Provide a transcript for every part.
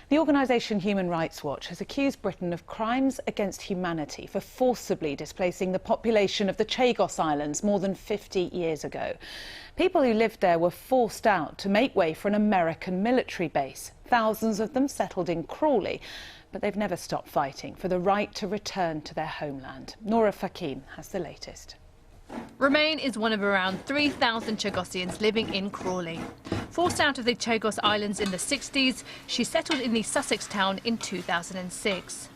The organisation Human Rights Watch has accused Britain of crimes against humanity for forcibly displacing the population of the Chagos Islands more than 50 years ago. People who lived there were forced out to make way for an American military base. Thousands of them settled in Crawley, but they've never stopped fighting for the right to return to their homeland. Nora Fakim has the latest. Romaine is one of around 3,000 Chagossians living in Crawley. Forced out of the Chagos Islands in the 60s, she settled in the Sussex town in 2006.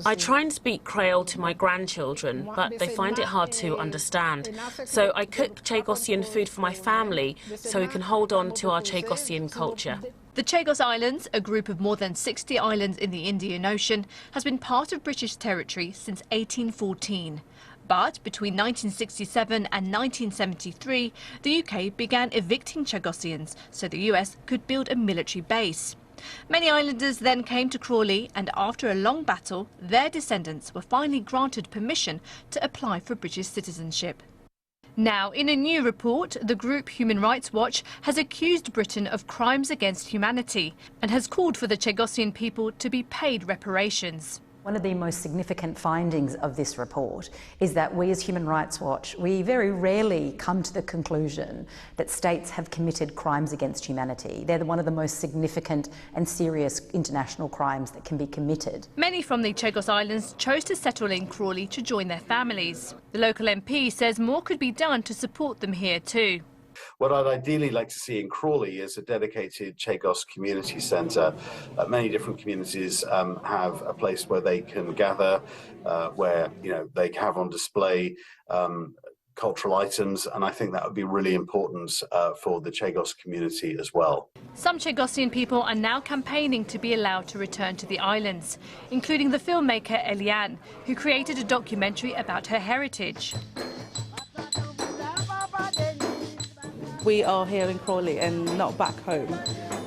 I try and speak Creole to my grandchildren, but they find it hard to understand. So I cook Chagossian food for my family so we can hold on to our Chagossian culture. The Chagos Islands, a group of more than 60 islands in the Indian Ocean, has been part of British territory since 1814. But between 1967 and 1973, the UK began evicting Chagossians so the US could build a military base. Many islanders then came to Crawley, and after a long battle, their descendants were finally granted permission to apply for British citizenship. Now, in a new report, the group Human Rights Watch has accused Britain of crimes against humanity and has called for the Chagossian people to be paid reparations. One of the most significant findings of this report is that we as Human Rights Watch, we very rarely come to the conclusion that states have committed crimes against humanity. They're one of the most significant and serious international crimes that can be committed. Many from the Chagos Islands chose to settle in Crawley to join their families. The local MP says more could be done to support them here too. What I'd ideally like to see in Crawley is a dedicated Chagos community centre. Many different communities have a place where they can gather, where they have on display cultural items, and I think that would be really important for the Chagos community as well. Some Chagossian people are now campaigning to be allowed to return to the islands, including the filmmaker Eliane, who created a documentary about her heritage. We are here in Crawley and not back home,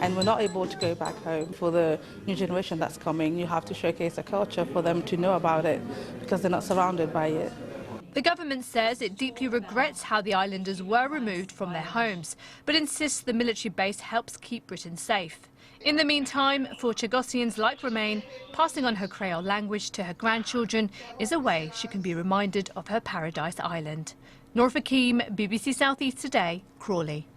and we're not able to go back home. For the new generation that's coming, you have to showcase a culture for them to know about it, because they're not surrounded by it. The government says it deeply regrets how the islanders were removed from their homes, but insists the military base helps keep Britain safe. In the meantime, for Chagossians like Romaine, passing on her Creole language to her grandchildren is a way she can be reminded of her paradise island. Nora Fakim, BBC South East Today, Crawley.